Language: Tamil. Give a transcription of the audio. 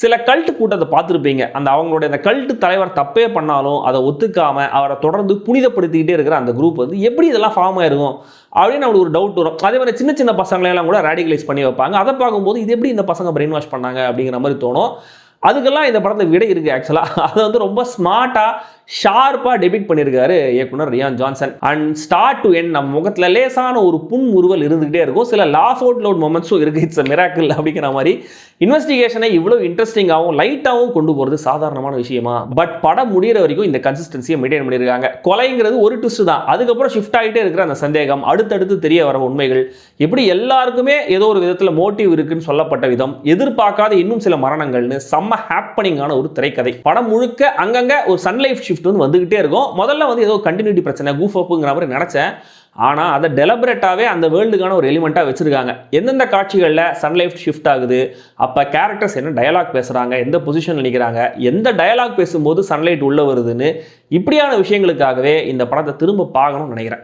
சில கல்ட் கூட்டத்தை பார்த்துருப்பீங்க. அவங்களுடைய அந்த கல்ட் தலைவர் தப்பே பண்ணாலும், அத ஒத்துக்காம அவர தொடர்ந்து புனிதப்படுத்திக்கிட்டே இருக்கிற அந்த குரூப் எப்படி இதெல்லாம் ஃபார்ம் ஆயிருக்கும்? அப்படின்னு நம்மளுக்கு ஒரு டவுட் வரும். அதே மாரி சின்ன சின்ன பசங்கள கூட ராடிகலைஸ் பண்ணி வைப்பாங்க. அத பார்க்கும்போது இது எப்படி இந்த பசங்க பிரெயின் வாஷ் பண்ணாங்க? அப்படிங்கிற மாரி தோணும். அதுக்கெல்லாம் இந்த படத்துல விடை இருக்கு ஆக்சுவலா. அத ரொம்ப ஸ்மார்ட்டா, ஷார்ப்பா டெபிக்ட் பண்ணியிருக்காரு இயக்குனர் Rian Johnson. And start to end நம்ம முகத்துல லேசான ஒரு புன்முறுவல் இருந்துகிட்டே இருக்கும். சில லாஃப் அவுட் லவுட் மொமெண்ட்ஸும் இருக்கு. இட்ஸ் அ மிராக்கிள் அப்படிங்கிற மாதிரி இன்வெஸ்டிகேஷனை இவ்வளவு இன்ட்ரெஸ்டிங்காகவும் லைட்டாகவும் கொண்டு போறது சாதாரணமான விஷயமா? பட் படம் முடிகிற வரைக்கும் இந்த கன்சிஸ்டன்சியை மெயின்டைன் பண்ணியிருக்காங்க. கொலைங்கிறது ஒரு ட்விஸ்ட் தான். அதுக்கப்புறம் ஷிஃப்ட் ஆகிட்டே இருக்கிற அந்த சந்தேகம், அடுத்தடுத்து தெரிய வர உண்மைகள், எப்படி எல்லாருக்குமே ஏதோ ஒரு விதத்தில் மோட்டிவ் இருக்குன்னு சொல்லப்பட்ட விதம், எதிர்பார்க்காத இன்னும் சில மரணங்கள்னு செம்ம ஹாப்பனிங்கான ஒரு திரைக்கதை. படம் முழுக்க அங்கங்க ஒரு சன்லைஃப் ஷிஃப்ட் வந்துகிட்டே இருக்கும். முதல்ல ஏதோ கண்டினியூட்டி பிரச்சனை, கூஃப் அப்ங்கிற மாதிரி நினைச்சேன். ஆனா அதை டெலிபரேட்டாவே அந்த வேர்ல்டுக்கான ஒரு எலிமெண்டா வச்சிருக்காங்க. எந்தெந்த காட்சிகள்ல சன்லைஃப் ஷிஃப்ட் ஆகுது, அப்ப கேரக்டர்ஸ் என்ன டயலாக் பேசுறாங்க, எந்த பொசிஷன்ல நிக்கிறாங்க, எந்த டயலாக் பேசும்போது சன்லைட் உள்ள வருதுன்னு இப்படியான விஷயங்களுக்காகவே இந்த படத்தை திரும்ப பார்க்கணும்னு நினைக்கிறேன்.